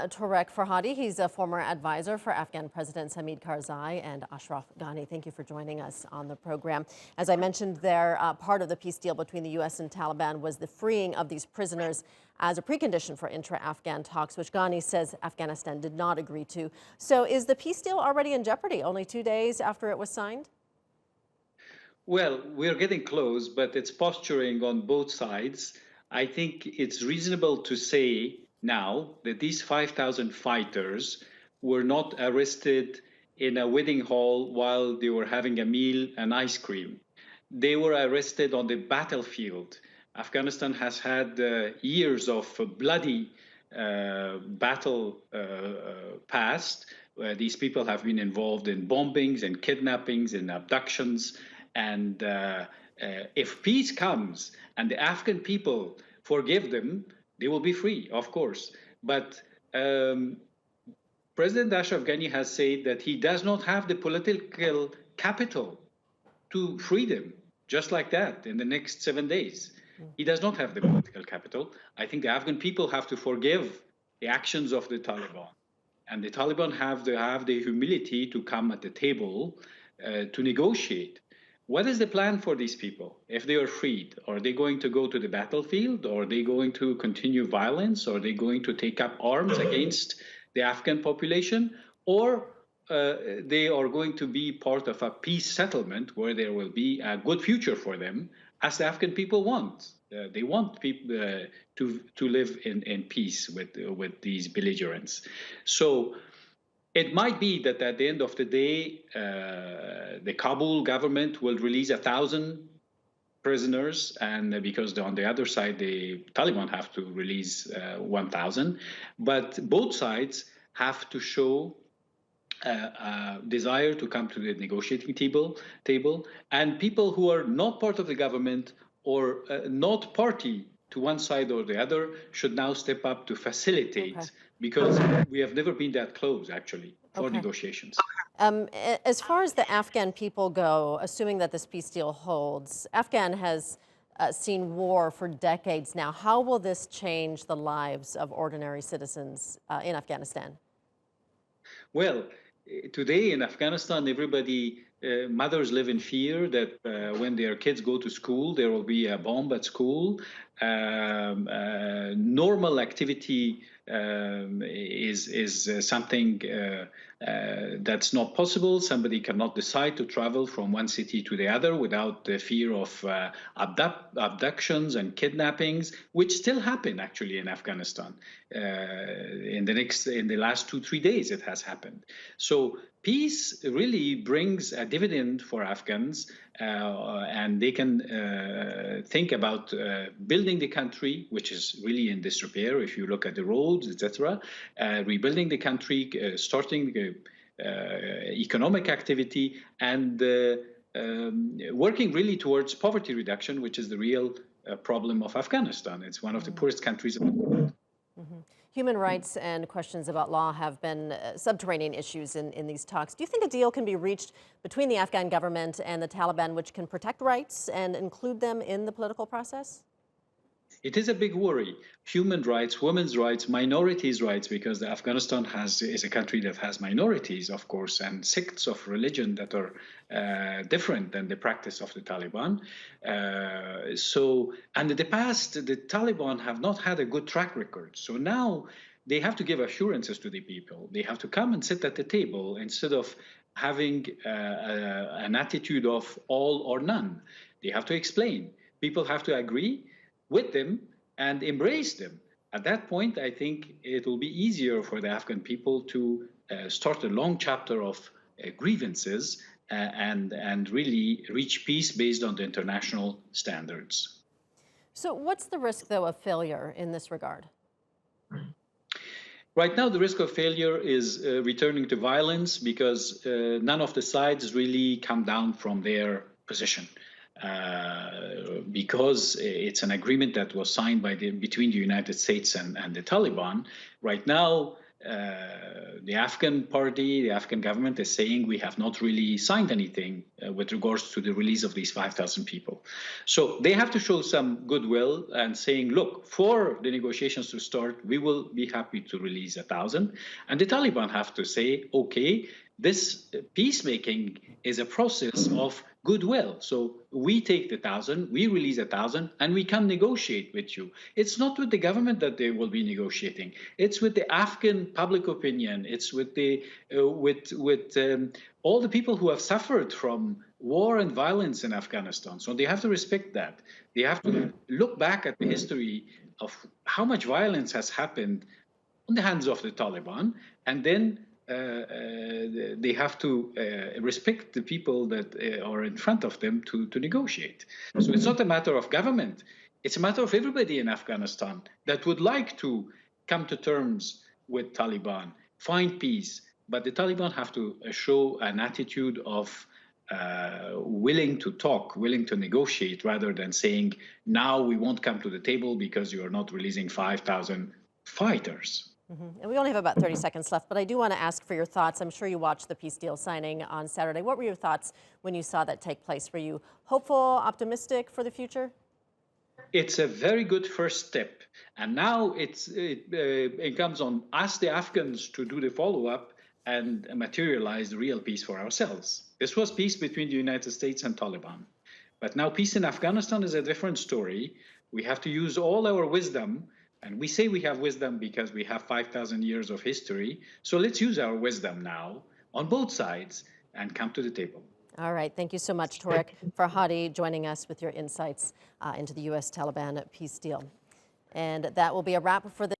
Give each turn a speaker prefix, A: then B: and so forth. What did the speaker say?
A: Torek Farhadi, he's a former advisor for Afghan Presidents Hamid Karzai and Ashraf Ghani. Thank you for joining us on the program. As I mentioned there, part of the peace deal between the U.S. and Taliban was the freeing of these prisoners as a precondition for intra-Afghan talks, which Ghani says Afghanistan did not agree to. So is the peace deal already in jeopardy, only 2 days after it was signed?
B: Well, we're getting close, but it's posturing on both sides. I think it's reasonable to say now that these 5,000 fighters were not arrested in a wedding hall while they were having a meal and ice cream. They were arrested on the battlefield. Afghanistan has had years of bloody battle past. These people have been involved in bombings and kidnappings and abductions. And if peace comes and the Afghan people forgive them, they will be free, of course. But President Ashraf Ghani has said that he does not have the political capital to free them, just like that, in the next 7 days. He does not have the political capital. I think the Afghan people have to forgive the actions of the Taliban. And the Taliban have to have the humility to come at the table to negotiate. What is the plan for these people if they are freed? Are they going to go to the battlefield? Or are they going to continue violence? Or are they going to take up arms against the Afghan population? Or they are going to be part of a peace settlement where there will be a good future for them, as the Afghan people want. They want people to live in peace with these belligerents. So it might be that at the end of the day, the Kabul government will release 1,000 prisoners, and because on the other side, the Taliban have to release 1,000. But both sides have to show a desire to come to the negotiating table, and people who are not part of the government or not party to one side or the other should now step up to facilitate, because we have never been that close, actually, for negotiations.
A: As far as the Afghan people go, assuming that this peace deal holds, Afghan has seen war for decades now. How will this change the lives of ordinary citizens in Afghanistan?
B: Well, today in Afghanistan, everybody, mothers live in fear that when their kids go to school, there will be a bomb at school. Normal activity is something that's not possible. Somebody cannot decide to travel from one city to the other without the fear of abductions and kidnappings, which still happen actually in Afghanistan. In the last 2-3 days, it has happened. So peace really brings a dividend for Afghans, and they can think about building the country, which is really in disrepair if you look at the roads, etc., rebuilding the country, starting economic activity, and working really towards poverty reduction, which is the real problem of Afghanistan. It's one of the poorest countries in the world.
A: Human rights and questions about law have been subterranean issues in these talks. Do you think a deal can be reached between the Afghan government and the Taliban which can protect rights and include them in the political process?
B: It is a big worry. Human rights, women's rights, minorities' rights, because Afghanistan is a country that has minorities, of course, and sects of religion that are different than the practice of the Taliban. And in the past, the Taliban have not had a good track record. So now they have to give assurances to the people. They have to come and sit at the table instead of having an attitude of all or none. They have to explain. People have to agree with them and embrace them. At that point, I think it will be easier for the Afghan people to start a long chapter of grievances and really reach peace based on the international standards.
A: So what's the risk, though, of failure in this regard?
B: Right now, the risk of failure is returning to violence because none of the sides really come down from their position. Because it's an agreement that was signed between the United States and the Taliban. Right now, the Afghan party, the Afghan government is saying we have not really signed anything with regards to the release of these 5,000 people. So they have to show some goodwill and saying, look, for the negotiations to start, we will be happy to release 1,000. And the Taliban have to say, okay, this peacemaking is a process of goodwill. So we take the 1,000, we release 1,000, and we can negotiate with you. It's not with the government that they will be negotiating. It's with the Afghan public opinion. It's with the all the people who have suffered from war and violence in Afghanistan. So they have to respect that. They have to look back at the history of how much violence has happened on the hands of the Taliban, and then they have to respect the people that are in front of them to negotiate. So it's not a matter of government. It's a matter of everybody in Afghanistan that would like to come to terms with Taliban, find peace. But the Taliban have to show an attitude of willing to talk, willing to negotiate, rather than saying, now we won't come to the table because you are not releasing 5,000 fighters.
A: And we only have about 30 seconds left, but I do want to ask for your thoughts. I'm sure you watched the peace deal signing on Saturday. What were your thoughts when you saw that take place? Were you hopeful, optimistic for the future?
B: It's a very good first step. And now it comes on us, the Afghans, to do the follow-up and materialize the real peace for ourselves. This was peace between the United States and Taliban. But now peace in Afghanistan is a different story. We have to use all our wisdom. And we say we have wisdom because we have 5,000 years of history. So let's use our wisdom now on both sides and come to the table.
A: All right. Thank you so much, Torek Farhadi, joining us with your insights into the US-Taliban peace deal. And that will be a wrap for this.